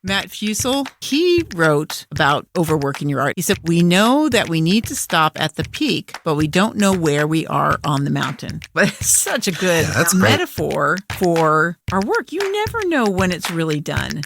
Matt Fusel, he wrote about overworking your art. He said, we know that we need to stop at the peak, but we don't know where we are on the mountain. But it's such a good metaphor for our work. You never know when it's really done.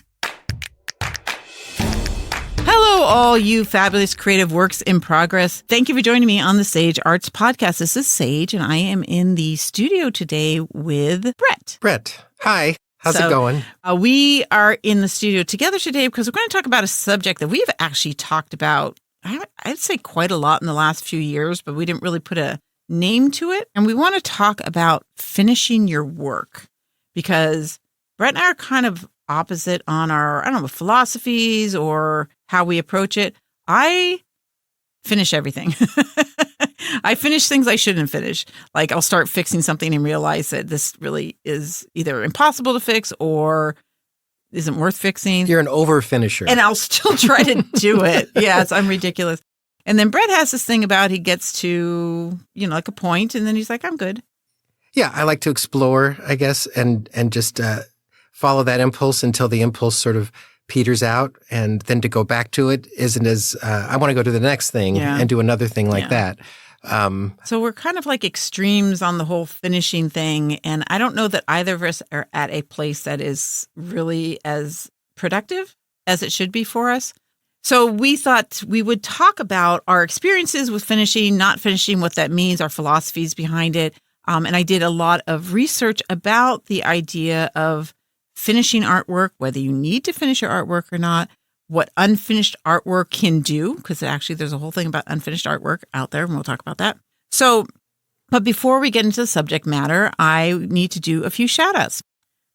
Hello, all you fabulous creative works in progress. Thank you for joining me on the Sage Arts Podcast. This is Sage, and I am in the studio today with Brett. Brett, hi. How's it going? We are in the studio together today because we're going to talk about a subject that we've actually talked about, I'd say quite a lot in the last few years, but we didn't really put a name to it. And we want to talk about finishing your work because Brett and I are kind of opposite on our, philosophies or how we approach it. I finish everything. I finish things I shouldn't finish. Like I'll start fixing something and realize that this really is either impossible to fix or isn't worth fixing. You're an over finisher. And I'll still try to do it. Yes, I'm ridiculous. And then Brett has this thing about he gets to, like a point and then he's like, I'm good. Yeah, I like to explore, I guess, and just follow that impulse until the impulse sort of peters out, and then to go back to it isn't as, I want to go to the next thing and do another thing like that. So we're kind of like extremes on the whole finishing thing. And I don't know that either of us are at a place that is really as productive as it should be for us. So we thought we would talk about our experiences with finishing, not finishing, what that means, our philosophies behind it. And I did a lot of research about the idea of finishing artwork, whether you need to finish your artwork or not, what unfinished artwork can do, because actually there's a whole thing about unfinished artwork out there, and we'll talk about that. So, but before we get into the subject matter, I need to do a few shout outs.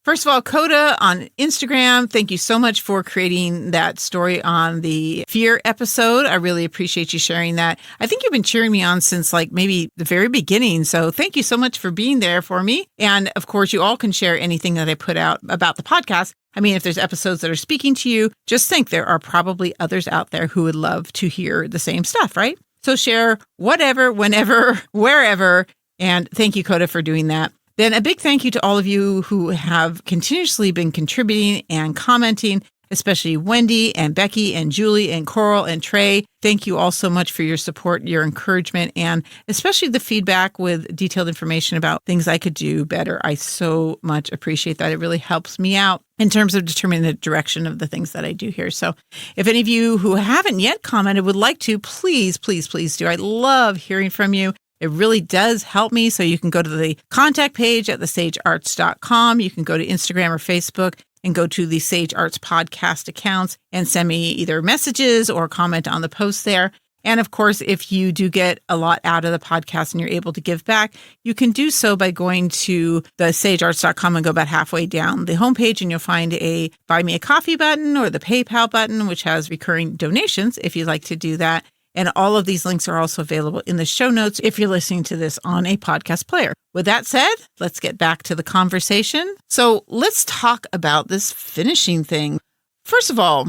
First of all, Coda on Instagram, thank you so much for creating that story on the fear episode. I really appreciate you sharing that. I think you've been cheering me on since like maybe the very beginning. So thank you so much for being there for me. And of course, you all can share anything that I put out about the podcast. I mean, if there's episodes that are speaking to you, just think there are probably others out there who would love to hear the same stuff, right? So share whatever, whenever, wherever. And thank you, Coda, for doing that. Then a big thank you to all of you who have continuously been contributing and commenting, especially Wendy and Becky and Julie and Coral and Trey. Thank you all so much for your support, your encouragement, and especially the feedback with detailed information about things I could do better. I so much appreciate that. It really helps me out in terms of determining the direction of the things that I do here. So if any of you who haven't yet commented would like to, please, please, please do. I love hearing from you. It really does help me. So you can go to the contact page at thesagearts.com. You can go to Instagram or Facebook and go to the Sage Arts Podcast accounts and send me either messages or comment on the post there. And of course, if you do get a lot out of the podcast and you're able to give back, you can do so by going to the sagearts.com and go about halfway down the homepage and you'll find a Buy Me a Coffee button or the PayPal button, which has recurring donations if you'd like to do that. And all of these links are also available in the show notes if you're listening to this on a podcast player. With that said, let's get back to the conversation. So let's talk about this finishing thing. First of all,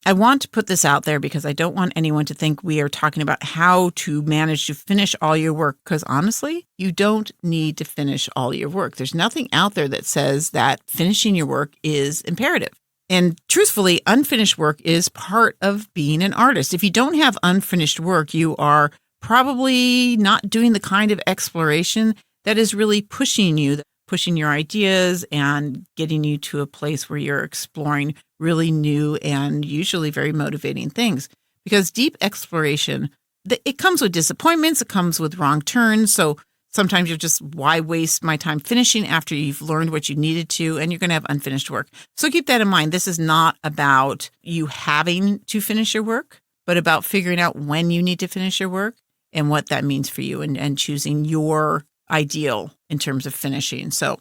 I want to put this out there because I don't want anyone to think we are talking about how to manage to finish all your work. Because honestly, you don't need to finish all your work. There's nothing out there that says that finishing your work is imperative. And truthfully, unfinished work is part of being an artist. If you don't have unfinished work, you are probably not doing the kind of exploration that is really pushing you, pushing your ideas and getting you to a place where you're exploring really new and usually very motivating things. Because deep exploration, it comes with disappointments, it comes with wrong turns. So sometimes you're just, why waste my time finishing after you've learned what you needed to, and you're going to have unfinished work. So keep that in mind. This is not about you having to finish your work, but about figuring out when you need to finish your work and what that means for you and choosing your ideal in terms of finishing. So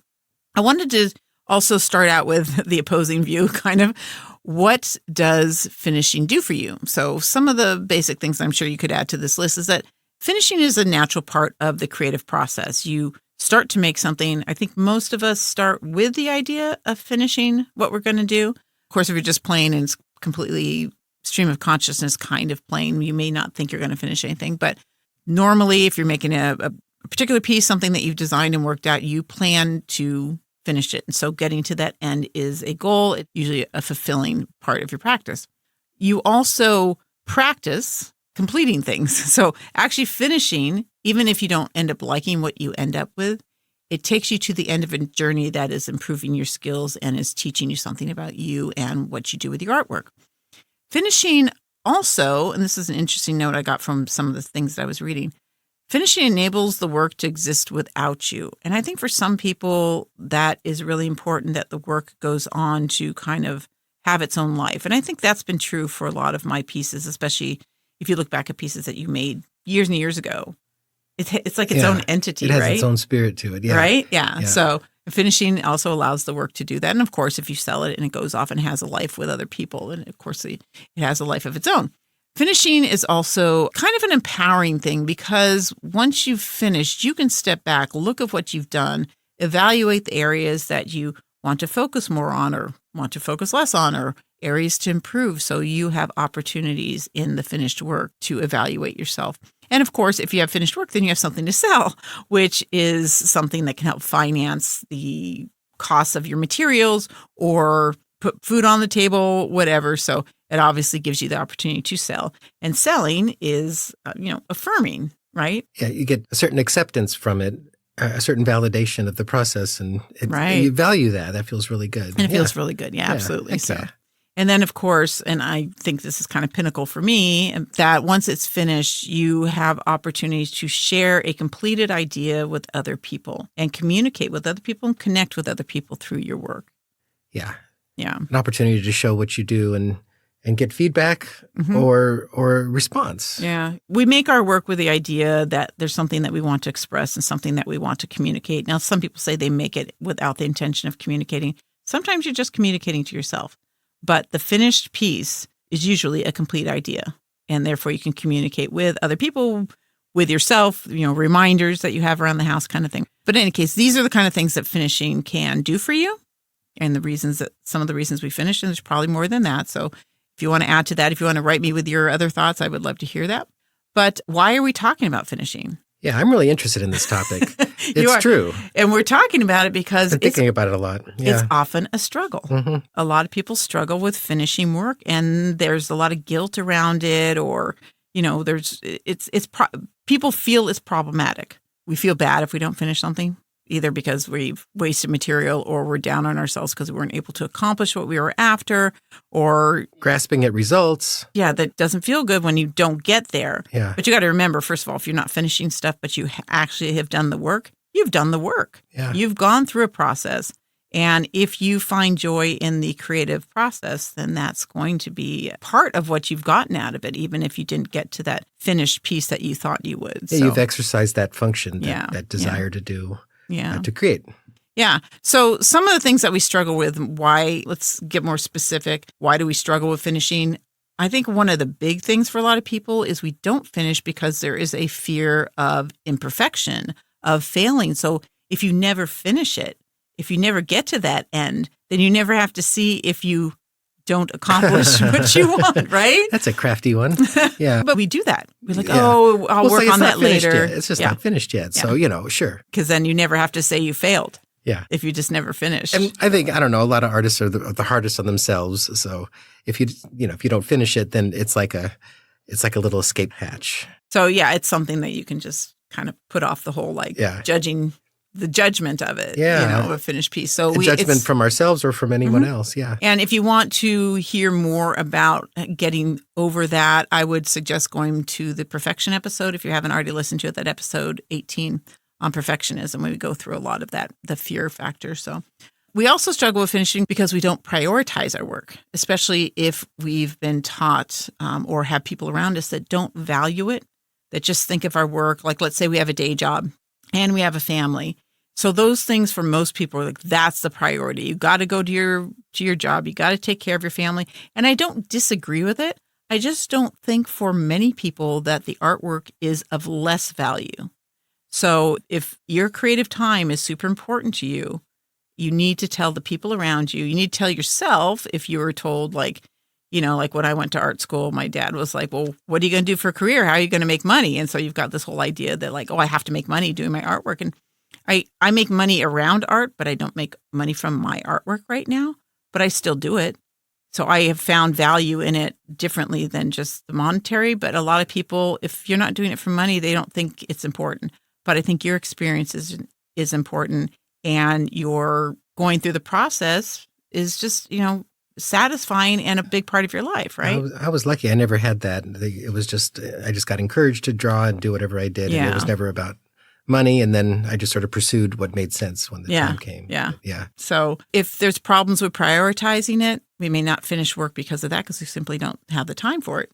I wanted to also start out with the opposing view, kind of what does finishing do for you? So some of the basic things I'm sure you could add to this list is that finishing is a natural part of the creative process. You start to make something. I think most of us start with the idea of finishing what we're going to do. Of course, if you're just playing and it's completely stream of consciousness kind of playing, you may not think you're going to finish anything. But normally, if you're making a particular piece, something that you've designed and worked out, you plan to finished it. And so getting to that end is a goal. It's usually a fulfilling part of your practice. You also practice completing things. So actually finishing, even if you don't end up liking what you end up with, it takes you to the end of a journey that is improving your skills and is teaching you something about you and what you do with your artwork. Finishing also, and this is an interesting note I got from some of the things that I was reading, finishing enables the work to exist without you. And I think for some people, that is really important, that the work goes on to kind of have its own life. And I think that's been true for a lot of my pieces, especially if you look back at pieces that you made years and years ago. It's like its own entity, right? It has its own spirit to it, yeah. Right? Yeah. So finishing also allows the work to do that. And of course, if you sell it and it goes off and has a life with other people, and of course, it has a life of its own. Finishing is also kind of an empowering thing because once you've finished, you can step back, look at what you've done, evaluate the areas that you want to focus more on or want to focus less on, or areas to improve. So you have opportunities in the finished work to evaluate yourself. And of course, if you have finished work, then you have something to sell, which is something that can help finance the costs of your materials or put food on the table, whatever. So it obviously gives you the opportunity to sell. And selling is, affirming, right? Yeah, you get a certain acceptance from it, a certain validation of the process, and right. You value that. That feels really good. And it feels really good. Yeah, absolutely. Okay. So. And then, of course, and I think this is kind of pinnacle for me, that once it's finished, you have opportunities to share a completed idea with other people and communicate with other people and connect with other people through your work. Yeah. Yeah. An opportunity to show what you do and get feedback or response. Yeah. We make our work with the idea that there's something that we want to express and something that we want to communicate. Now, some people say they make it without the intention of communicating. Sometimes you're just communicating to yourself. But the finished piece is usually a complete idea, and therefore you can communicate with other people, with yourself, reminders that you have around the house kind of thing. But in any case, these are the kind of things that finishing can do for you, and some of the reasons we finished, and there's probably more than that. So if you want to add to that, if you want to write me with your other thoughts, I would love to hear that. But why are we talking about finishing? Yeah, I'm really interested in this topic. It's true. And we're talking about it because I'm thinking about it a lot. Yeah. It's often a struggle. Mm-hmm. A lot of people struggle with finishing work, and there's a lot of guilt around it, or, people feel it's problematic. We feel bad if we don't finish something, either because we've wasted material or we're down on ourselves because we weren't able to accomplish what we were after, or grasping at results. Yeah, that doesn't feel good when you don't get there. Yeah. But you got to remember, first of all, if you're not finishing stuff, but you actually have done the work, you've done the work. Yeah. You've gone through a process. And if you find joy in the creative process, then that's going to be part of what you've gotten out of it, even if you didn't get to that finished piece that you thought you would. Yeah, you've exercised that function, that desire to do. Yeah. To create. Yeah. So some of the things that we struggle with, let's get more specific. Why do we struggle with finishing? I think one of the big things for a lot of people is we don't finish because there is a fear of imperfection, of failing. So if you never finish it, if you never get to that end, then you never have to see if you don't accomplish what you want, right? That's a crafty one. Yeah. But we do that. We're like, I'll work on that later. It's just not finished yet. So, sure. Because then you never have to say you failed. Yeah. If you just never finish. And I think, a lot of artists are the hardest on themselves. So if you don't finish it, then it's like a little escape hatch. So yeah, it's something that you can just kind of put off the whole judging the judgment of it, of a finished piece. So judgment from ourselves or from anyone else. Yeah. And if you want to hear more about getting over that, I would suggest going to the perfection episode. If you haven't already listened to it, that episode 18 on perfectionism, we go through a lot of that, the fear factor. So we also struggle with finishing because we don't prioritize our work, especially if we've been taught or have people around us that don't value it, that just think of our work. Like, let's say we have a day job and we have a family. So those things for most people are like, that's the priority. You got to go to your job. You got to take care of your family. And I don't disagree with it. I just don't think for many people that the artwork is of less value. So if your creative time is super important to you, you need to tell the people around you. You need to tell yourself if you were told, like when I went to art school, my dad was like, well, what are you going to do for a career? How are you going to make money? And so you've got this whole idea that I have to make money doing my artwork. And I make money around art, but I don't make money from my artwork right now, but I still do it. So I have found value in it differently than just the monetary. But a lot of people, if you're not doing it for money, they don't think it's important. But I think your experience is important, and your going through the process is just, satisfying and a big part of your life, right? I was lucky. I never had that. It was just, I just got encouraged to draw and do whatever I did. Yeah. And it was never about money. And then I just sort of pursued what made sense when the time came. Yeah. But yeah. So if there's problems with prioritizing it, we may not finish work because of that, because we simply don't have the time for it.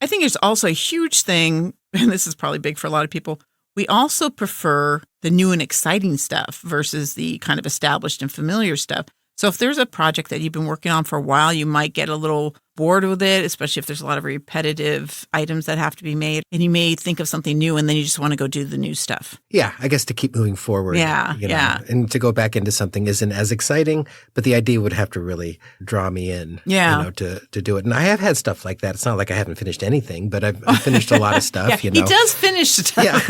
I think there's also a huge thing, and this is probably big for a lot of people. We also prefer the new and exciting stuff versus the kind of established and familiar stuff. So if there's a project that you've been working on for a while, you might get a little bored with it, especially if there's a lot of repetitive items that have to be made. And you may think of something new, and then you just want to go do the new stuff. Yeah, I guess to keep moving forward. Yeah. And to go back into something isn't as exciting, but the idea would have to really draw me in, to do it. And I have had stuff like that. It's not like I haven't finished anything, but I've finished a lot of stuff, He does finish stuff. Yeah.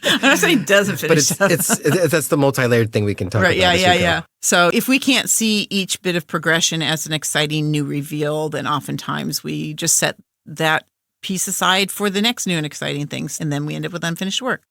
I'm not saying he doesn't finish stuff. But that's the multi-layered thing we can talk about. Yeah. So if we can't see each bit of progression as an exciting new reveal, then oftentimes we just set that piece aside for the next new and exciting things, and then we end up with unfinished work.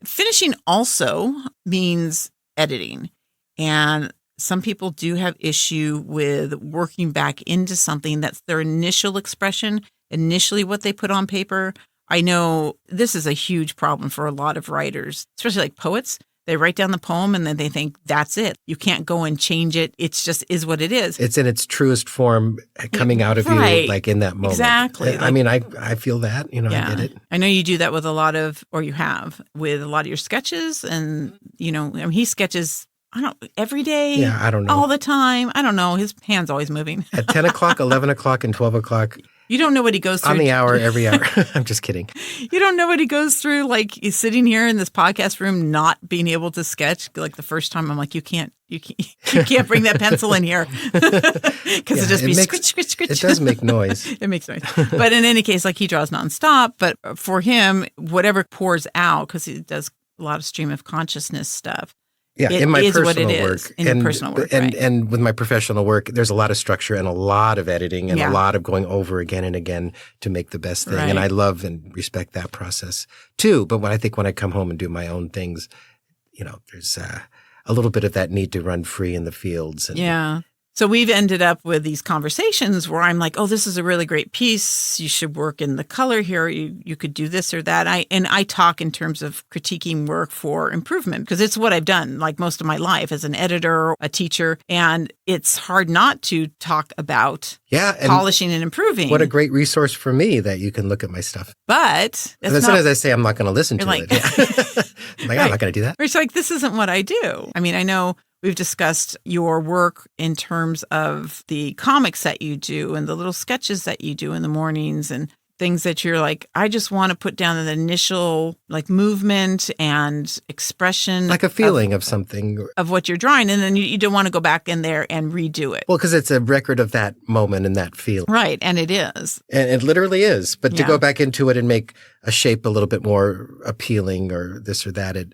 Finishing also means editing. And some people do have issue with working back into something that's their initial expression, initially what they put on paper. I know this is a huge problem for a lot of writers, especially like poets. They write down the poem and then they think that's it. You can't go and change it. It's just is what it is. It's in its truest form coming out of you, like in that moment. Exactly. I mean, I feel that, I get it. I know you do that with a lot of, or you have, with a lot of your sketches. And, he sketches, every day. Yeah, I don't know. All the time. I don't know. His hand's always moving. At 10 o'clock, 11 o'clock, and 12 o'clock. You don't know what he goes through. On the hour, every hour. I'm just kidding. You don't know what he goes through. Like, he's sitting here in this podcast room, not being able to sketch. Like the first time, I'm like, you can't bring that pencil in here because it just be scritch. It does make noise. It makes noise. But in any case, like he draws nonstop. But for him, whatever pours out, because he does a lot of stream of consciousness stuff. Yeah, in my personal work. In your personal work, and with my professional work, there's a lot of structure and a lot of editing and a lot of going over again and again to make the best thing. Right. And I love and respect that process too. But when I come home and do my own things, there's a little bit of that need to run free in the fields. And, So we've ended up with these conversations where I'm like, oh, this is a really great piece. You should work in the color here. You could do this or that. I talk in terms of critiquing work for improvement, because it's what I've done like most of my life as an editor, a teacher. And it's hard not to talk about polishing and improving. What a great resource for me that you can look at my stuff. But as soon as I say I'm not going to listen to it, I'm not going to do that. It's like, this isn't what I do. I mean, I know we've discussed your work in terms of the comics that you do and the little sketches that you do in the mornings and things that you're like, I just want to put down an initial like movement and expression. Like a feeling of something. Of what you're drawing. And then you don't want to go back in there and redo it. Well, because it's a record of that moment and that feeling. Right. And it is. And it literally is. But to go back into it and make a shape a little bit more appealing or this or that, it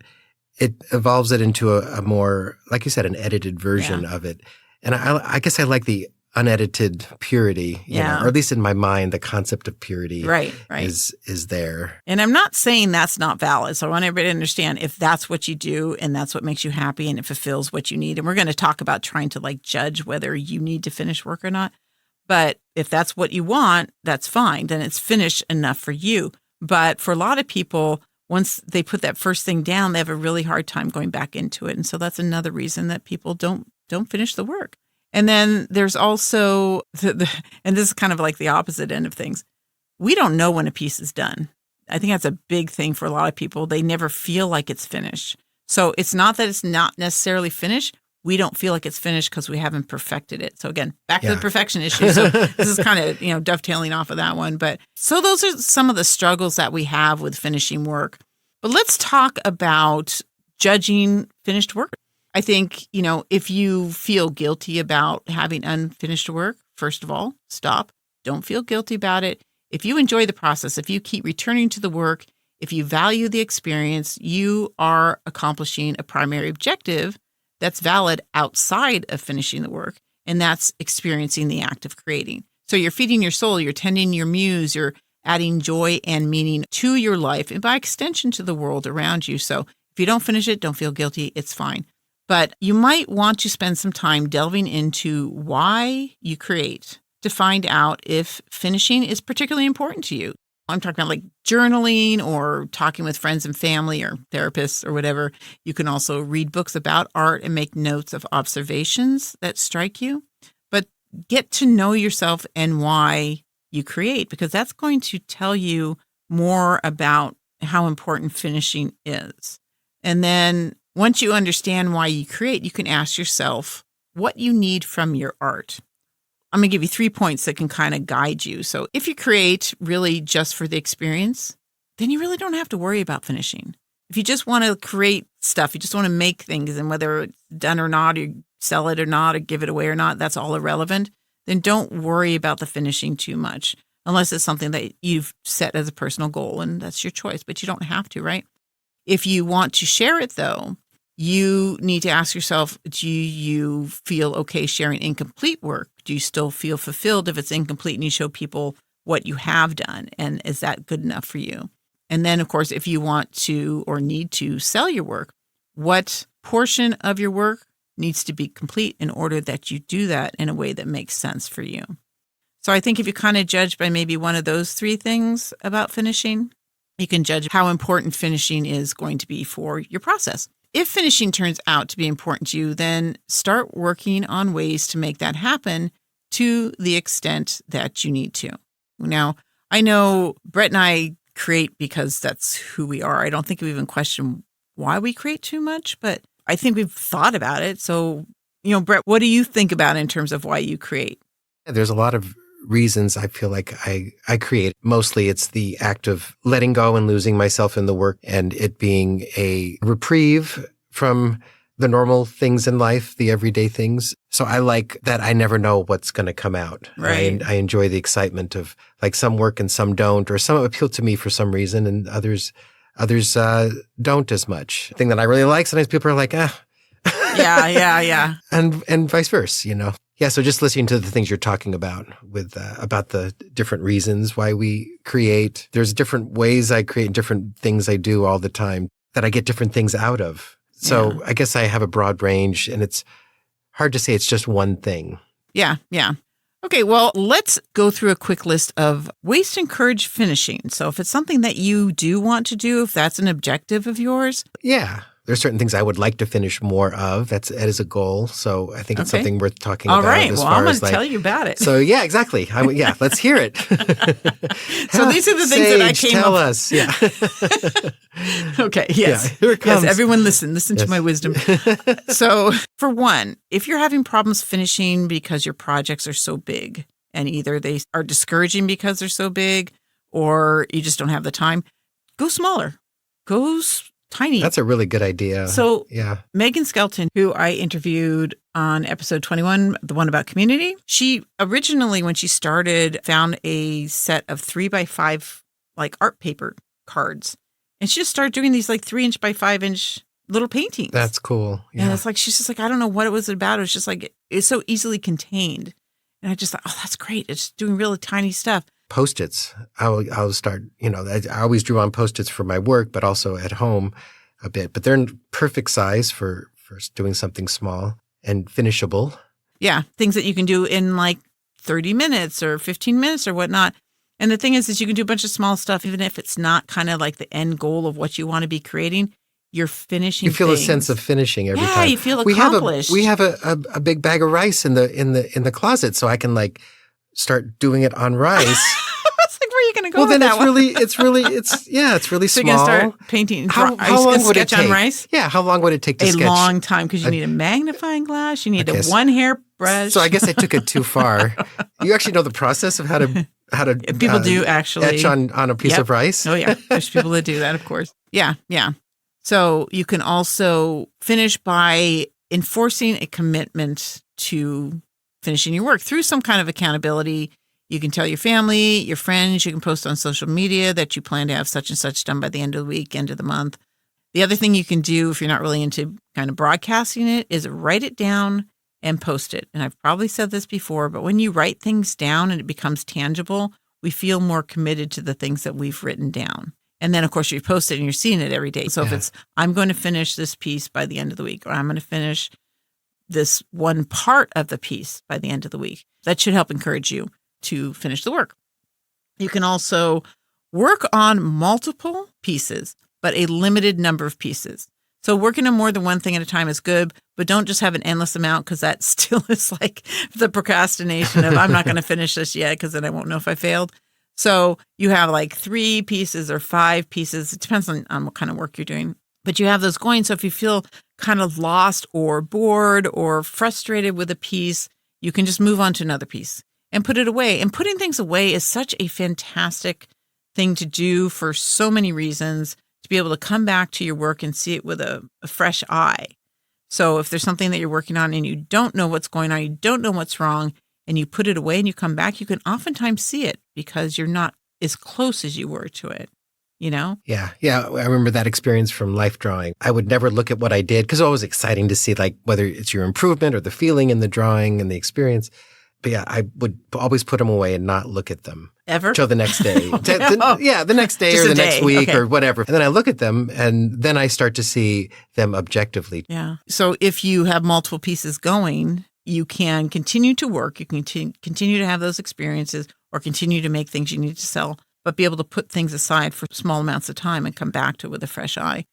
evolves it into a more, like you said, an edited version of it. And I guess I like the unedited purity, you know, or at least in my mind, the concept of purity is there. And I'm not saying that's not valid. So I want everybody to understand if that's what you do and that's what makes you happy and it fulfills what you need. And we're going to talk about trying to like judge whether you need to finish work or not. But if that's what you want, that's fine. Then it's finished enough for you. But for a lot of people, once they put that first thing down, they have a really hard time going back into it. And so that's another reason that people don't finish the work. And then there's also, and this is kind of like the opposite end of things. We don't know when a piece is done. I think that's a big thing for a lot of people. They never feel like it's finished. So it's not that it's not necessarily finished. We don't feel like it's finished because we haven't perfected it. So again, back to the perfection issue. So this is kind of, dovetailing off of that one. But so those are some of the struggles that we have with finishing work. But let's talk about judging finished work. I think, if you feel guilty about having unfinished work, first of all, stop. Don't feel guilty about it. If you enjoy the process, if you keep returning to the work If you value the experience, you are accomplishing a primary objective that's valid outside of finishing the work, and that's experiencing the act of creating. So you're feeding your soul, you're tending your muse, you're adding joy and meaning to your life and by extension to the world around you. So if you don't finish it, don't feel guilty. It's fine. But you might want to spend some time delving into why you create to find out if finishing is particularly important to you. I'm talking about like journaling or talking with friends and family or therapists or whatever. You can also read books about art and make notes of observations that strike you. But get to know yourself and why you create, because that's going to tell you more about how important finishing is. And then once you understand why you create, you can ask yourself what you need from your art. I'm going to give you 3 points that can kind of guide you. So if you create really just for the experience, then you really don't have to worry about finishing. If you just want to create stuff, you just want to make things, and whether it's done or not, or sell it or not, or give it away or not, that's all irrelevant, then don't worry about the finishing too much, unless it's something that you've set as a personal goal, and that's your choice, but you don't have to, right? If you want to share it, though, you need to ask yourself, do you feel okay sharing incomplete work? Do you still feel fulfilled if it's incomplete and you show people what you have done? And is that good enough for you? And then, of course, if you want to or need to sell your work, what portion of your work needs to be complete in order that you do that in a way that makes sense for you? So I think if you kind of judge by maybe one of those 3 things about finishing, you can judge how important finishing is going to be for your process. If finishing turns out to be important to you, then start working on ways to make that happen to the extent that you need to. Now, I know Brett and I create because that's who we are. I don't think we even question why we create too much, but I think we've thought about it. So, Brett, what do you think about in terms of why you create? There's a lot of reasons I feel like I create. Mostly it's the act of letting go and losing myself in the work, and it being a reprieve from the normal things in life, the everyday things. So I like that I never know what's going to come out. Right. I enjoy the excitement of like some work and some don't, or some appeal to me for some reason and others don't as much. The thing that I really like, sometimes people are like, Yeah. And vice versa, Yeah, so just listening to the things you're talking about about the different reasons why we create. There's different ways I create, different things I do all the time that I get different things out of. So I guess I have a broad range, and it's hard to say it's just one thing. Yeah. Okay, well, let's go through a quick list of ways to encourage finishing. So if it's something that you do want to do, if that's an objective of yours. Yeah. There's certain things I would like to finish more of. That is a goal. So I think it's something worth talking about. All right. Well, I'm going to tell you about it. So yeah, exactly. Let's hear it. So these are the things that I came up with. Tell us. Yeah. Okay. Yes. Yeah, here it comes. Yes, everyone listen to my wisdom. So for one, if you're having problems finishing because your projects are so big, and either they are discouraging because they're so big or you just don't have the time, go smaller. Go tiny. That's a really good idea. So yeah. Megan Skelton, who I interviewed on episode 21, the one about community, she originally, when she started, found a set of 3x5 like art paper cards. And she just started doing these like 3-inch by 5-inch little paintings. That's cool. Yeah. And it's like, she's just like, I don't know what it was about. It was just like, it's so easily contained. And I just thought, oh, that's great. It's doing really tiny stuff. Post-its. I'll start, I always drew on Post-its for my work, but also at home a bit. But they're in perfect size for doing something small and finishable. Yeah. Things that you can do in like 30 minutes or 15 minutes or whatnot. And the thing is you can do a bunch of small stuff, even if it's not kind of like the end goal of what you want to be creating. You're finishing. You feel things. A sense of finishing every time. Yeah, you feel accomplished. We have a big bag of rice in the closet, so I can like start doing it on rice. It's like, where are you going to go? Well, with then that it's really so small. you're going to start painting. How long would it take? On rice? Yeah, how long would it take to sketch? A long time, because you need a magnifying glass. You need a one hair brush. So I guess I took it too far. You actually know the process of how to people do actually etch on a piece of rice. Oh yeah, there's people that do that, of course. Yeah. So you can also finish by enforcing a commitment to finishing your work through some kind of accountability. You can tell your family, your friends, you can post on social media that you plan to have such and such done by the end of the week, end of the month. The other thing you can do if you're not really into kind of broadcasting it is write it down and post it. And I've probably said this before, but when you write things down and it becomes tangible, we feel more committed to the things that we've written down. And then, of course, you post it and you're seeing it every day. So if it's, I'm going to finish this piece by the end of the week, or I'm going to finish this one part of the piece by the end of the week, that should help encourage you to finish the work. You can also work on multiple pieces, but a limited number of pieces. So working on more than one thing at a time is good, but don't just have an endless amount, because that still is like the procrastination of I'm not going to finish this yet because then I won't know if I failed. So you have like 3 pieces or 5 pieces. It depends on what kind of work you're doing, but you have those going. So if you feel kind of lost or bored or frustrated with a piece, you can just move on to another piece and put it away. And putting things away is such a fantastic thing to do for so many reasons, to be able to come back to your work and see it with a fresh eye. So if there's something that you're working on and you don't know what's going on, you don't know what's wrong, and you put it away and you come back, you can oftentimes see it because you're not as close as you were to it, you know? Yeah. I remember that experience from life drawing. I would never look at what I did because it was always exciting to see like whether it's your improvement or the feeling in the drawing and the experience. But yeah, I would always put them away and not look at them. Ever? Till the next day. The next day Just or the a next day. week Okay. or whatever. And then I look at them and then I start to see them objectively. Yeah. So if you have multiple pieces going, you can continue to work. You can continue to have those experiences or continue to make things you need to sell, but be able to put things aside for small amounts of time and come back to it with a fresh eye.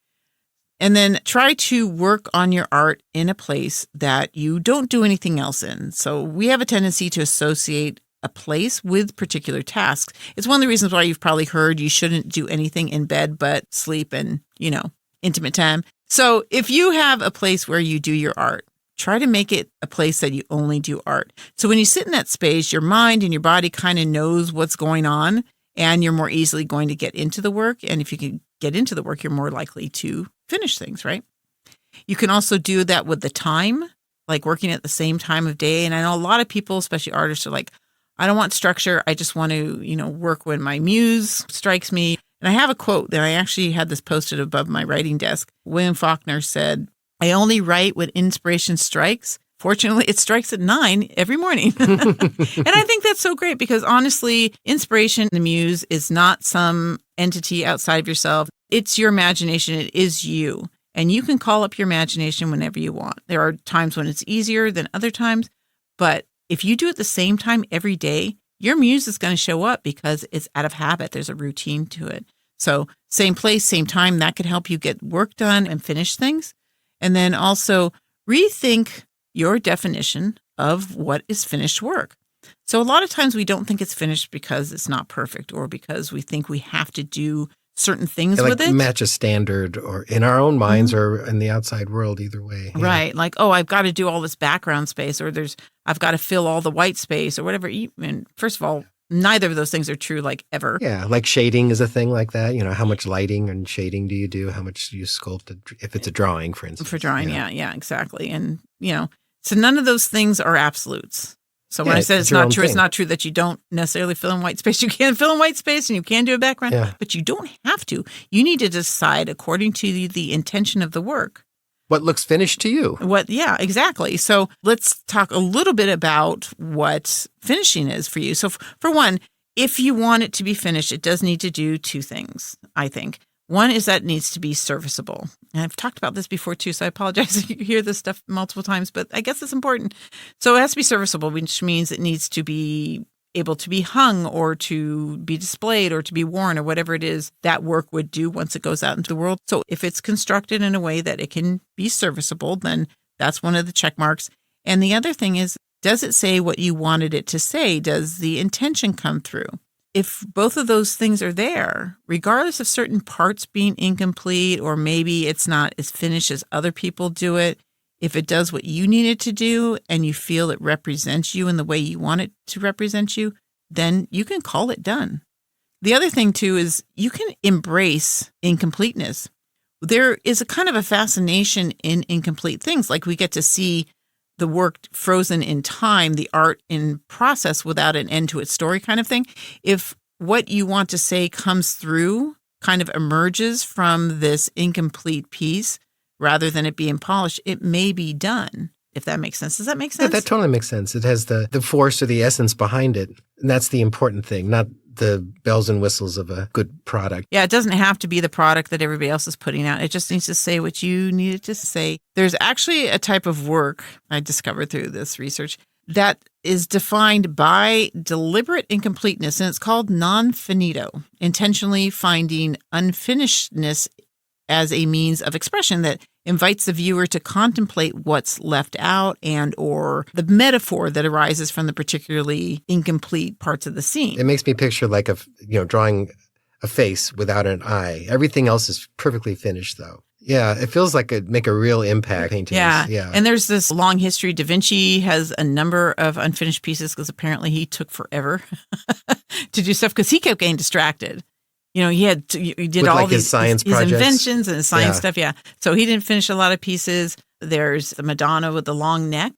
And then try to work on your art in a place that you don't do anything else in. So we have a tendency to associate a place with particular tasks. It's one of the reasons why you've probably heard you shouldn't do anything in bed but sleep and, intimate time. So if you have a place where you do your art, try to make it a place that you only do art. So when you sit in that space, your mind and your body kind of knows what's going on, and you're more easily going to get into the work. And if you can get into the work, you're more likely to finish things, right? You can also do that with the time, like working at the same time of day. And I know a lot of people, especially artists, are like, I don't want structure. I just want to, work when my muse strikes me. And I have a quote that I actually had this posted above my writing desk. William Faulkner said, I only write when inspiration strikes. Fortunately, it strikes at 9 every morning. And I think that's so great because honestly, inspiration, the muse, is not some entity outside of yourself. It's your imagination. It is you. And you can call up your imagination whenever you want. There are times when it's easier than other times. But if you do it the same time every day, your muse is going to show up because it's out of habit. There's a routine to it. So same place, same time, that could help you get work done and finish things. And then also rethink your definition of what is finished work. So a lot of times we don't think it's finished because it's not perfect or because we think we have to do certain things with it. Match a standard or in our own minds or in the outside world, either way. Yeah. Right. Like, I've got to do all this background space or I've got to fill all the white space or whatever. And first of all, neither of those things are true like ever. Yeah. Like shading is a thing like that. How much lighting and shading do you do? How much do you sculpt if it's a drawing, for instance? For drawing. Yeah, exactly. And, so none of those things are absolutes. So when I said it's not true, it's not true that you don't necessarily fill in white space. You can fill in white space and you can do a background, but you don't have to. You need to decide according to the intention of the work. What looks finished to you? Yeah, exactly. So let's talk a little bit about what finishing is for you. So for one, if you want it to be finished, it does need to do 2 things, I think. One is that it needs to be serviceable. And I've talked about this before too, so I apologize if you hear this stuff multiple times, but I guess it's important. So it has to be serviceable, which means it needs to be able to be hung or to be displayed or to be worn or whatever it is that work would do once it goes out into the world. So if it's constructed in a way that it can be serviceable, then that's one of the check marks. And the other thing is, does it say what you wanted it to say? Does the intention come through? If both of those things are there, regardless of certain parts being incomplete, or maybe it's not as finished as other people do it, if it does what you need it to do and you feel it represents you in the way you want it to represent you, then you can call it done. The other thing too is you can embrace incompleteness. There is a kind of a fascination in incomplete things. Like we get to see the work frozen in time, the art in process without an end to its story kind of thing. If what you want to say comes through, kind of emerges from this incomplete piece, rather than it being polished, it may be done, if that makes sense. Does that make sense? Yeah, that totally makes sense. It has the force or the essence behind it. And that's the important thing, not the bells and whistles of a good product. Yeah, it doesn't have to be the product that everybody else is putting out. It just needs to say what you need it to say. There's actually a type of work I discovered through this research that is defined by deliberate incompleteness, and it's called non-finito, intentionally finding unfinishedness as a means of expression that invites the viewer to contemplate what's left out and or the metaphor that arises from the particularly incomplete parts of the scene. It makes me picture like drawing a face without an eye. Everything else is perfectly finished, though. Yeah, it feels like it'd make a real impact. Paintings. Yeah. And there's this long history. Da Vinci has a number of unfinished pieces because apparently he took forever to do stuff because he kept getting distracted. He did all his science his projects. Inventions and his science stuff. Yeah. So he didn't finish a lot of pieces. There's the Madonna with the long neck,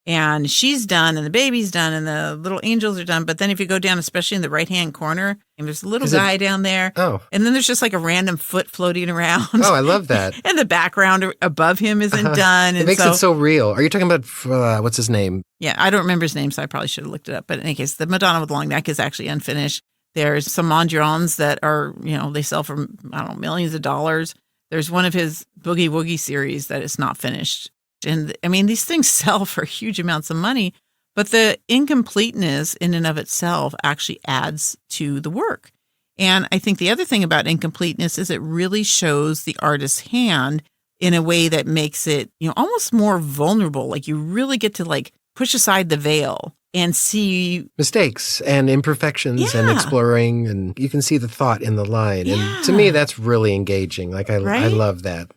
and she's done, and the baby's done, and the little angels are done. But then if you go down, especially in the right-hand corner, and there's a little guy down there. Oh. And then there's just like a random foot floating around. Oh, I love that. And the background above him isn't done. It makes it so real. Are you talking about, what's his name? Yeah, I don't remember his name, so I probably should have looked it up. But in any case, the Madonna with the long neck is actually unfinished. There's some Mondrians that are, they sell for, millions of dollars. There's one of his Boogie Woogie series that is not finished. And I mean, these things sell for huge amounts of money, but the incompleteness in and of itself actually adds to the work. And I think the other thing about incompleteness is it really shows the artist's hand in a way that makes it, almost more vulnerable. Like you really get to push aside the veil and see mistakes and imperfections and exploring, and you can see the thought in the line. Yeah. And to me, that's really engaging. I love that,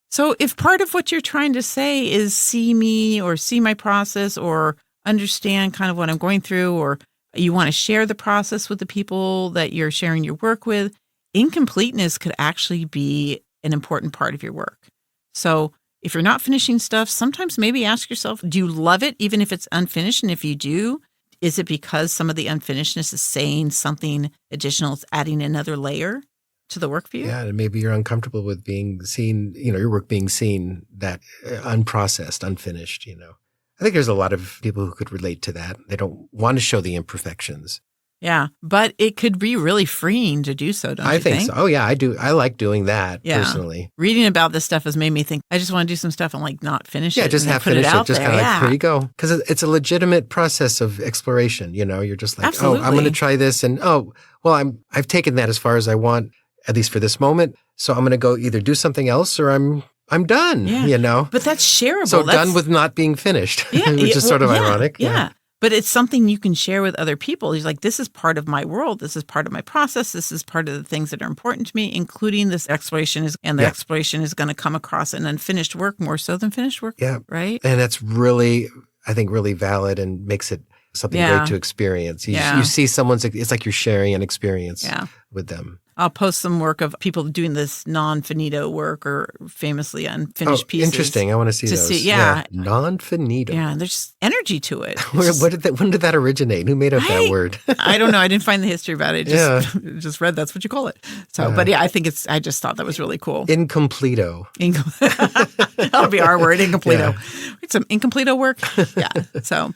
So if part of what you're trying to say is see me or see my process or understand kind of what I'm going through, or you want to share the process with the people that you're sharing your work with, incompleteness could actually be an important part of your work. So if you're not finishing stuff, sometimes maybe ask yourself, do you love it even if it's unfinished? And if you do, is it because some of the unfinishedness is saying something additional, it's adding another layer to the work for you? Yeah, and maybe you're uncomfortable with being seen, your work being seen that unprocessed, unfinished, I think there's a lot of people who could relate to that. They don't want to show the imperfections. Yeah, but it could be really freeing to do so, don't you think? I think so. Oh, yeah, I do. I like doing that personally. Reading about this stuff has made me think, I just want to do some stuff and not finish it. Yeah, just half finish it. Just kind of here you go. Because it's a legitimate process of exploration. You're just like, Absolutely. I'm going to try this. And I've taken that as far as I want, at least for this moment. So I'm going to go either do something else or I'm done, But that's shareable. So done with not being finished, which is sort of ironic. Yeah. But it's something you can share with other people. He's like, this is part of my world. This is part of my process. This is part of the things that are important to me, including this exploration. The exploration is going to come across an unfinished work more so than finished work. Yeah. Right? And that's really, I think, really valid and makes it something great to experience. You see someone's, it's like you're sharing an experience with them. I'll post some work of people doing this non-finito work or famously unfinished pieces. Interesting. I want to see those. Non-finito. Yeah, there's energy to it. When did that originate? Who made up that word? I don't know. I didn't find the history about it. Just read that's what you call it. So, but I think I just thought that was really cool. Incompleto. That'll be our word, incompleto. Some incompleto work. Yeah. So,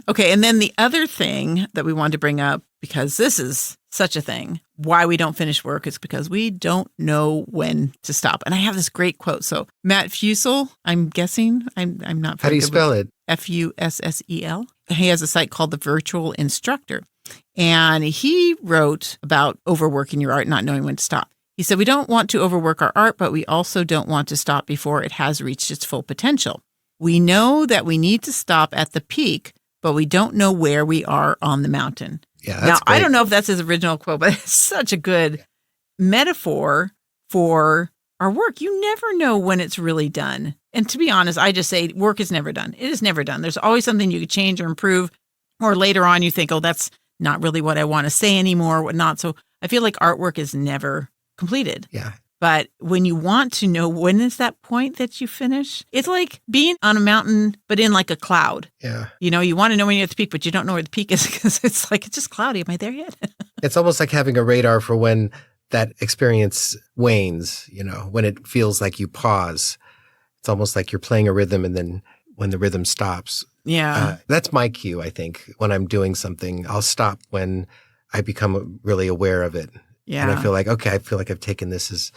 okay. And then the other thing that we wanted to bring up, because this is such a thing, why we don't finish work is because we don't know when to stop. And I have this great quote. So Matt Fussell, I'm guessing, I'm not. How do you spell it? Fussel. He has a site called The Virtual Instructor. And he wrote about overworking your art, not knowing when to stop. He said, we don't want to overwork our art, but we also don't want to stop before it has reached its full potential. We know that we need to stop at the peak, but we don't know where we are on the mountain. Yeah, now, great. I don't know if that's his original quote, but it's such a good metaphor for our work. You never know when it's really done. And to be honest, I just say work is never done. It is never done. There's always something you could change or improve. Or later on, you think, oh, that's not really what I want to say anymore, whatnot. So I feel like artwork is never completed. Yeah. But when you want to know when is that point that you finish, it's like being on a mountain, but in like a cloud. Yeah. You want to know when you're at the peak, but you don't know where the peak is because it's just cloudy. Am I there yet? It's almost like having a radar for when that experience wanes, when it feels like you pause. It's almost like you're playing a rhythm, and then when the rhythm stops. Yeah. That's my cue, I think. When I'm doing something, I'll stop when I become really aware of it. Yeah. And I feel like, okay, I feel like I've taken this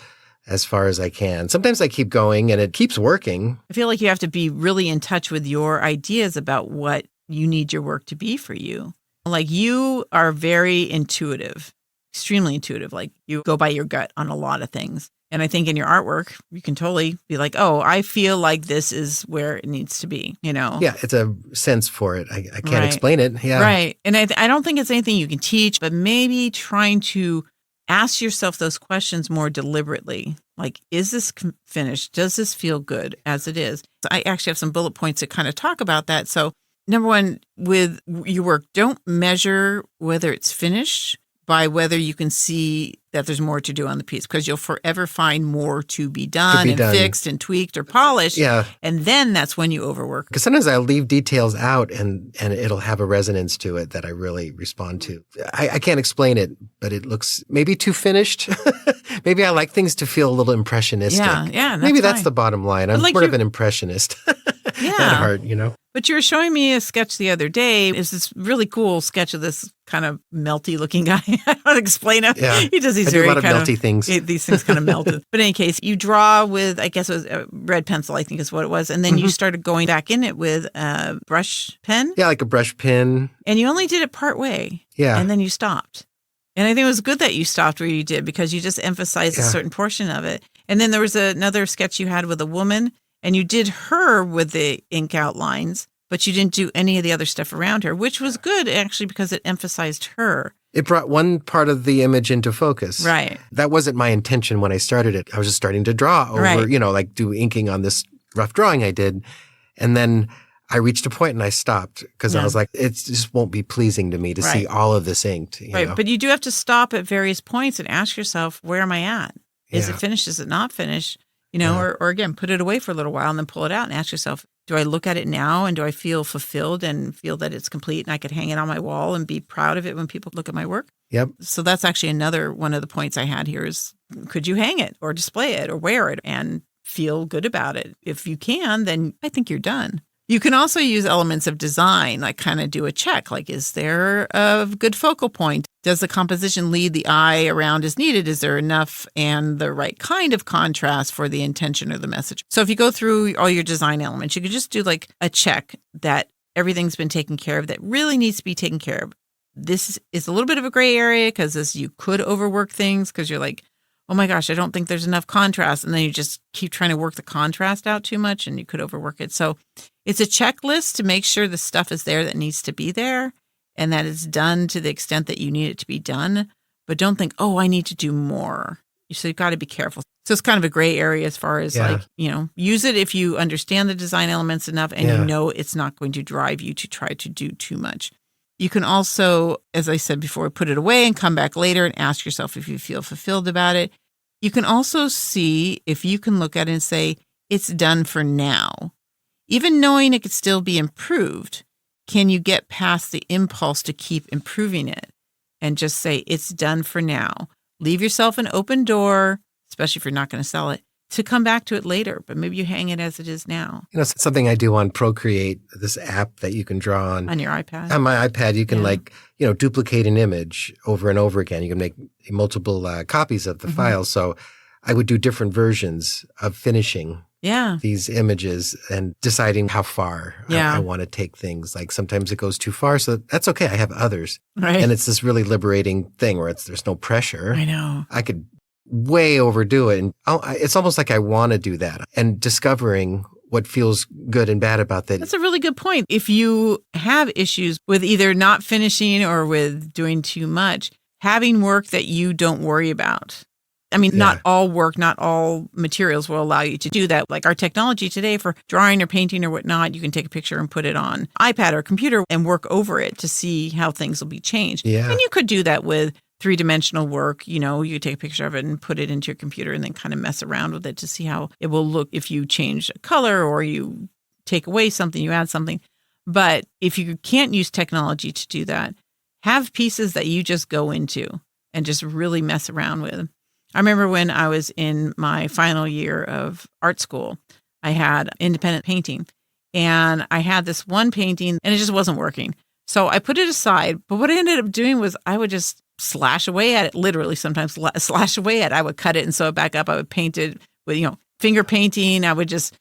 as far as I can. Sometimes I keep going and it keeps working. I feel like you have to be really in touch with your ideas about what you need your work to be for you. Like you are very intuitive, extremely intuitive. Like you go by your gut on a lot of things. And I think in your artwork, you can totally be like, oh, I feel like this is where it needs to be, Yeah, it's a sense for it. I can't explain it. Yeah. Right. And I don't think it's anything you can teach, but maybe trying to ask yourself those questions more deliberately. Like, is this finished? Does this feel good as it is? I actually have some bullet points that kind of talk about that. So number one, with your work, don't measure whether it's finished by whether you can see that there's more to do on the piece, because you'll forever find more to be done and fixed and tweaked or polished. Yeah. And then that's when you overwork. Because sometimes I'll leave details out and it'll have a resonance to it that I really respond to. I can't explain it, but it looks maybe too finished. Maybe I like things to feel a little impressionistic. Yeah. Maybe that's the bottom line. I'm sort of an impressionist at heart, But you were showing me a sketch the other day. It's this really cool sketch of this kind of melty looking guy. I don't explain him. Yeah. He does these I do very a lot of kind melty things. These things kind of melted. But in any case, you draw with, I guess it was a red pencil, I think is what it was. And then you started going back in it with a brush pen. Yeah, like a brush pen. And you only did it part way. Yeah. And then you stopped. And I think it was good that you stopped where you did, because you just emphasized a certain portion of it. And then there was another sketch you had with a woman, and you did her with the ink outlines, but you didn't do any of the other stuff around her, which was good actually because it emphasized her. It brought one part of the image into focus. Right. That wasn't my intention when I started it. I was just starting to draw over, like do inking on this rough drawing I did. And then I reached a point and I stopped because I was like, it just won't be pleasing to me to see all of this inked. You know? But you do have to stop at various points and ask yourself, where am I at? Is it finished? Is it not finished? Or again, put it away for a little while and then pull it out and ask yourself, do I look at it now and do I feel fulfilled and feel that it's complete and I could hang it on my wall and be proud of it when people look at my work? Yep. So that's actually another one of the points I had here is, could you hang it or display it or wear it and feel good about it? If you can, then I think you're done. You can also use elements of design, like kind of do a check. Like, is there a good focal point? Does the composition lead the eye around as needed? Is there enough and the right kind of contrast for the intention or the message? So if you go through all your design elements, you could just do like a check that everything's been taken care of that really needs to be taken care of. This is a little bit of a gray area because you could overwork things because you're like, oh my gosh, I don't think there's enough contrast. And then you just keep trying to work the contrast out too much and you could overwork it. So it's a checklist to make sure the stuff is there that needs to be there and that it's done to the extent that you need it to be done. But don't think, oh, I need to do more. So you've got to be careful. So it's kind of a gray area as far as use it if you understand the design elements enough and you know it's not going to drive you to try to do too much. You can also, as I said before, put it away and come back later and ask yourself if you feel fulfilled about it. You can also see if you can look at it and say, it's done for now. Even knowing it could still be improved, can you get past the impulse to keep improving it and just say, it's done for now? Leave yourself an open door, especially if you're not going to sell it, to come back to it later, but maybe you hang it as it is now. It's something I do on Procreate, this app that you can draw on. On your iPad? On my iPad, you can duplicate an image over and over again. You can make multiple copies of the file. So I would do different versions of finishing these images and deciding how far I want to take things. Like sometimes it goes too far, so that's okay. I have others. Right. And it's this really liberating thing where there's no pressure. I know. I could way overdo it. And it's almost like I want to do that and discovering what feels good and bad about that. That's a really good point. If you have issues with either not finishing or with doing too much, having work that you don't worry about. I mean, not all work, not all materials will allow you to do that. Like our technology today for drawing or painting or whatnot, you can take a picture and put it on iPad or computer and work over it to see how things will be changed. Yeah. And you could do that with three-dimensional work, you take a picture of it and put it into your computer and then kind of mess around with it to see how it will look if you change a color or you take away something, you add something. But if you can't use technology to do that, have pieces that you just go into and just really mess around with. I remember when I was in my final year of art school, I had independent painting. And I had this one painting and it just wasn't working. So I put it aside. But what I ended up doing was I would just slash away at it, literally sometimes slash away at it. I would cut it and sew it back up. I would paint it with, finger painting. I would just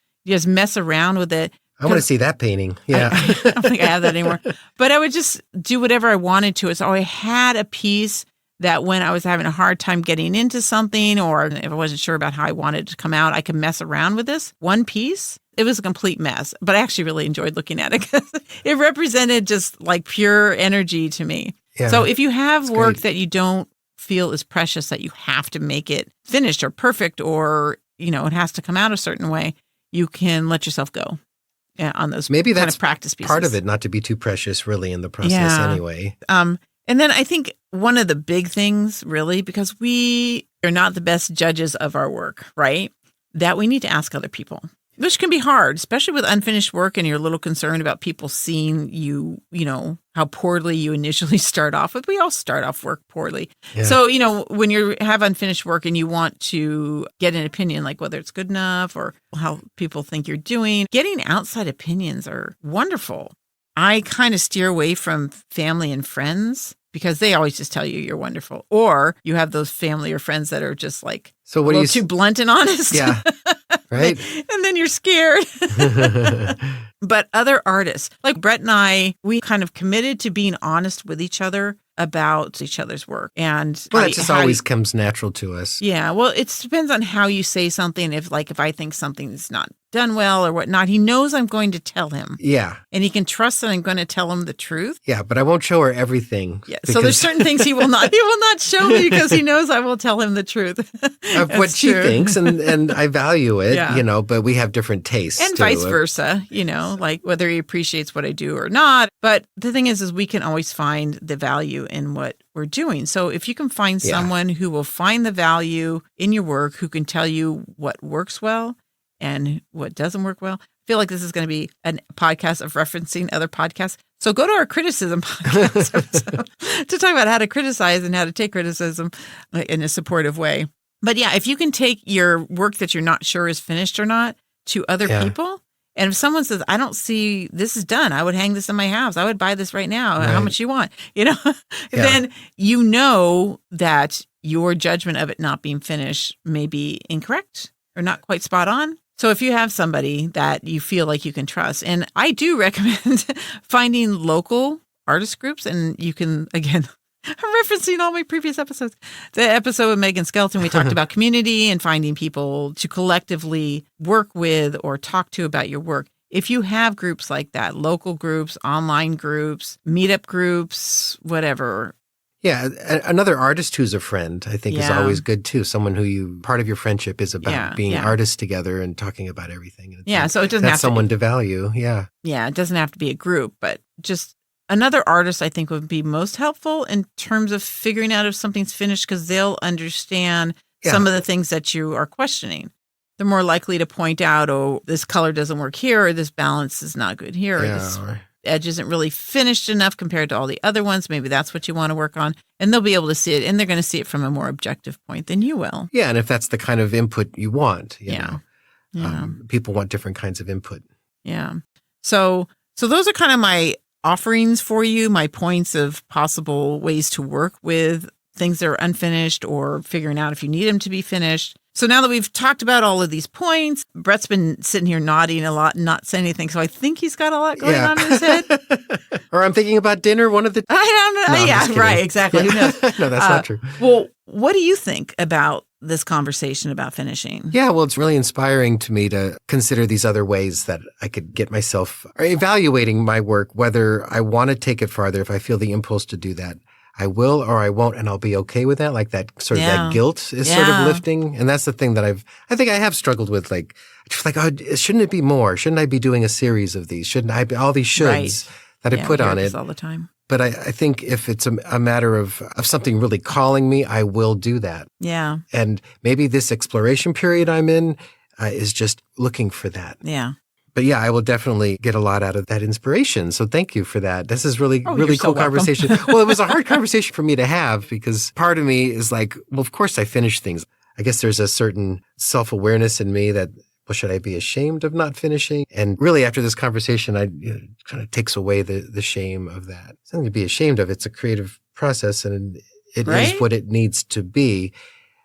mess around with it. I want to see that painting. Yeah. I don't think I have that anymore. But I would just do whatever I wanted to. So I had a piece that when I was having a hard time getting into something or if I wasn't sure about how I wanted it to come out, I could mess around with this one piece. It was a complete mess, but I actually really enjoyed looking at it because it represented just like pure energy to me. Yeah, so if you have work that you don't feel is precious, that you have to make it finished or perfect or, it has to come out a certain way, you can let yourself go on those Maybe kind that's of practice pieces. Part of it, not to be too precious really in the process anyway. And then I think one of the big things really, because we are not the best judges of our work, right? That we need to ask other people. Which can be hard, especially with unfinished work and you're a little concerned about people seeing you, how poorly you initially start off with. We all start off work poorly. Yeah. So, when you have unfinished work and you want to get an opinion, like whether it's good enough or how people think you're doing, getting outside opinions are wonderful. I kind of steer away from family and friends because they always just tell you you're wonderful. Or you have those family or friends that are just like a little too blunt and honest. Yeah. Right. And then you're scared. But other artists, like Brett and I, we kind of committed to being honest with each other about each other's work. And that just always comes natural to us. Yeah. Well, it depends on how you say something. If I think something's not done well or whatnot, he knows I'm going to tell him. Yeah. And he can trust that I'm going to tell him the truth. Yeah, but I won't show her everything. Yeah. So there's certain things he will not show me because he knows I will tell him the truth. Of what she thinks, and I value it, but we have different tastes. And vice versa, like whether he appreciates what I do or not. But the thing is we can always find the value in what we're doing. So if you can find someone who will find the value in your work, who can tell you what works well and what doesn't work well. I feel like this is going to be a podcast of referencing other podcasts. So go to our criticism podcast episode to talk about how to criticize and how to take criticism in a supportive way. But yeah, if you can take your work that you're not sure is finished or not to other people, and if someone says, I don't see this is done, I would hang this in my house. I would buy this right now. Right. How much you want? Then you know that your judgment of it not being finished may be incorrect or not quite spot on. So if you have somebody that you feel like you can trust, and I do recommend finding local artist groups, and you can, again, I'm referencing all my previous episodes. The episode with Megan Skelton, we talked about community and finding people to collectively work with or talk to about your work. If you have groups like that, local groups, online groups, meetup groups, whatever. Yeah, another artist who's a friend, I think, is always good too. Someone who part of your friendship is about being artists together and talking about everything. And so it doesn't have someone to value. Yeah. Yeah, it doesn't have to be a group, but just another artist I think would be most helpful in terms of figuring out if something's finished because they'll understand some of the things that you are questioning. They're more likely to point out, oh, this color doesn't work here, or this balance is not good here, or this edge isn't really finished enough compared to all the other ones. Maybe that's what you want to work on. And they'll be able to see it, and they're going to see it from a more objective point than you will. Yeah, and if that's the kind of input you want, you know. People want different kinds of input. Yeah. So those are kind of my offerings for you, my points of possible ways to work with things that are unfinished or figuring out if you need them to be finished. So now that we've talked about all of these points, Brett's been sitting here nodding a lot and not saying anything. So I think he's got a lot going on in his head. Or I'm thinking about dinner, one of the... I don't know. No, right, exactly. Who knows? No, that's not true. Well, what do you think about this conversation about finishing? Yeah, well, it's really inspiring to me to consider these other ways that I could get myself evaluating my work, whether I want to take it farther, if I feel the impulse to do that. I will or I won't, and I'll be okay with that. Like that sort of that guilt is sort of lifting. And that's the thing that I think I have struggled with. Like, shouldn't it be more? Shouldn't I be doing a series of these? Shouldn't I be all these shoulds that I put on it all the time? But I think if it's a matter of something really calling me, I will do that. Yeah. And maybe this exploration period I'm in is just looking for that. Yeah. But yeah, I will definitely get a lot out of that inspiration. So thank you for that. This is really so cool conversation. Well, it was a hard conversation for me to have because part of me is like, well, of course I finish things. I guess there's a certain self-awareness in me that, well, should I be ashamed of not finishing? And really after this conversation, it kind of takes away the shame of that. It's nothing to be ashamed of. It's a creative process and it is what it needs to be.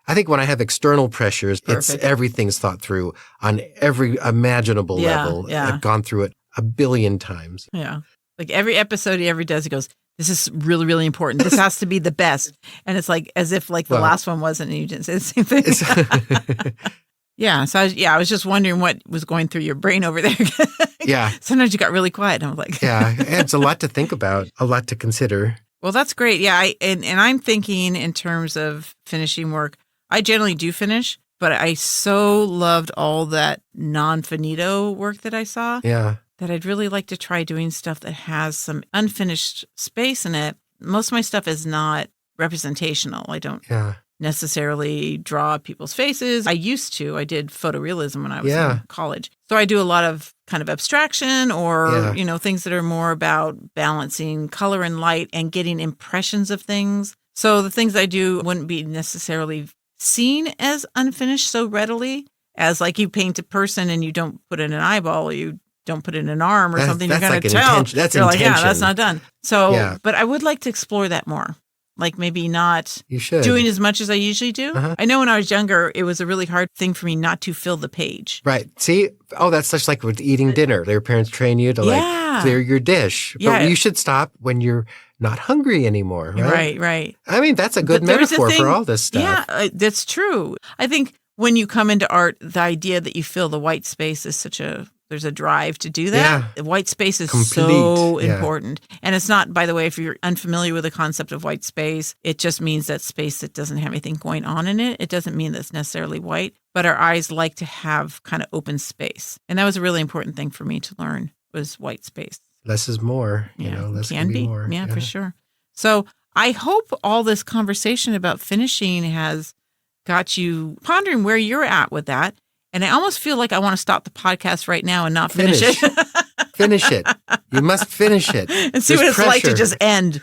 I think when I have external pressures, everything's thought through on every imaginable level. Yeah. I've gone through it a billion times. Yeah. Like every episode he ever does, he goes, this is really, really important. This has to be the best. And it's like as if the last one wasn't and you didn't say the same thing. Yeah. So I was just wondering what was going through your brain over there. Yeah. Sometimes you got really quiet. And I was like, yeah, it's a lot to think about, a lot to consider. Well, that's great. Yeah. And I'm thinking in terms of finishing work, I generally do finish, but I so loved all that non-finito work that I saw. Yeah. That I'd really like to try doing stuff that has some unfinished space in it. Most of my stuff is not representational. I don't necessarily draw people's faces. I used to. I did photorealism when I was in college. So I do a lot of kind of abstraction or, things that are more about balancing color and light and getting impressions of things. So the things I do wouldn't be necessarily seen as unfinished so readily as like you paint a person and you don't put in an eyeball or you don't put in an arm or something. You're going to tell. That's You're intention. like, yeah, that's not done. So, but I would like to explore that more. Like maybe not doing as much as I usually do. I know when I was younger, it was a really hard thing for me not to fill the page. Right. See? Oh, that's such like with eating dinner. Their parents train you to like clear your dish. But you should stop when you're not hungry anymore, right? Right. I mean, that's a good metaphor for all this stuff. Yeah, that's true. I think when you come into art, the idea that you fill the white space is there's a drive to do that. Yeah. White space is so important. And it's not, by the way, if you're unfamiliar with the concept of white space, it just means that space that doesn't have anything going on in it. It doesn't mean that's necessarily white, but our eyes like to have kind of open space. And that was a really important thing for me to learn was white space. Less is more, less can be more. Yeah, for sure. So I hope all this conversation about finishing has got you pondering where you're at with that. And I almost feel like I want to stop the podcast right now and not finish it. Finish it. You must finish it. And see what it's like to just end.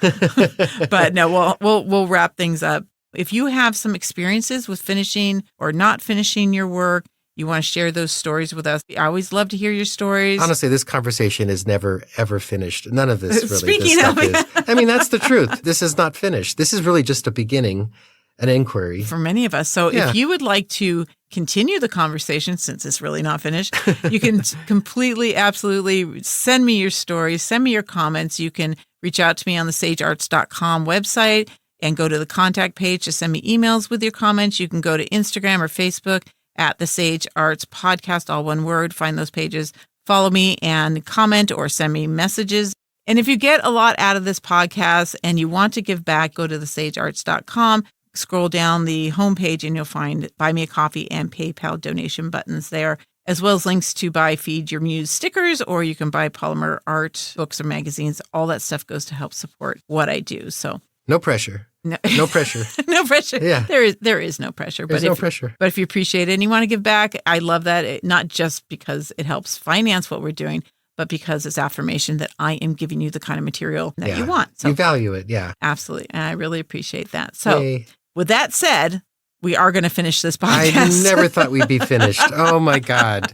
But no, we'll wrap things up. If you have some experiences with finishing or not finishing your work, you want to share those stories with us. I always love to hear your stories. Honestly, this conversation is never, ever finished. None of this really. Speaking of is. I mean, that's the truth. This is not finished. This is really just a beginning, an inquiry. For many of us. So if you would like to continue the conversation, since it's really not finished, you can completely, absolutely send me your stories, send me your comments. You can reach out to me on the sagearts.com website and go to the contact page to send me emails with your comments. You can go to Instagram or Facebook at the Sage Arts Podcast, all one word. Find those pages, follow me and comment or send me messages. And if you get a lot out of this podcast and you want to give back, go to thesagearts.com, scroll down the homepage and you'll find Buy Me a Coffee and PayPal donation buttons there, as well as links to buy Feed Your Muse stickers, or you can buy polymer art, books or magazines. All that stuff goes to help support what I do. So no pressure. No pressure. No pressure. Yeah. There is no pressure. There's no pressure. But if you appreciate it and you want to give back, I love that. Not just because it helps finance what we're doing, but because it's affirmation that I am giving you the kind of material that you want. So you value it. Yeah. Absolutely. And I really appreciate that. So with that said, we are going to finish this podcast. I never thought we'd be finished. Oh my God.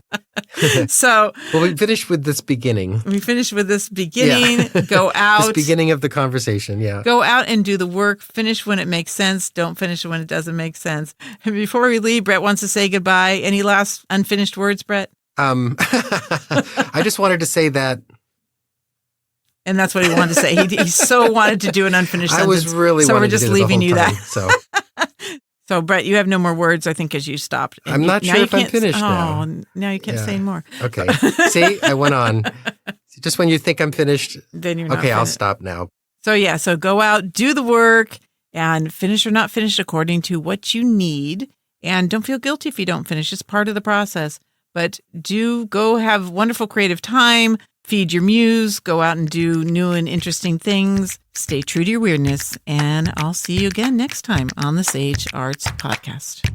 So we finished with this beginning. We finished with this beginning. Go out. This beginning of the conversation. Yeah. Go out and do the work. Finish when it makes sense. Don't finish when it doesn't make sense. And before we leave, Brett wants to say goodbye. Any last unfinished words, Brett? I just wanted to say that. And that's what he wanted to say. He so wanted to do an unfinished sentence. I was really so wanting we're just to do leaving you time, that. So, Brett, you have no more words, I think, because you stopped. And I'm not sure if I'm finished now. Oh, now you can't say more. Okay. See, I went on. Just when you think I'm finished, then you're not okay, finished. I'll stop now. So go out, do the work, and finish or not finish according to what you need. And don't feel guilty if you don't finish. It's part of the process. But do go have wonderful creative time. feed your muse, go out and do new and interesting things, stay true to your weirdness, and I'll see you again next time on the Sage Arts Podcast.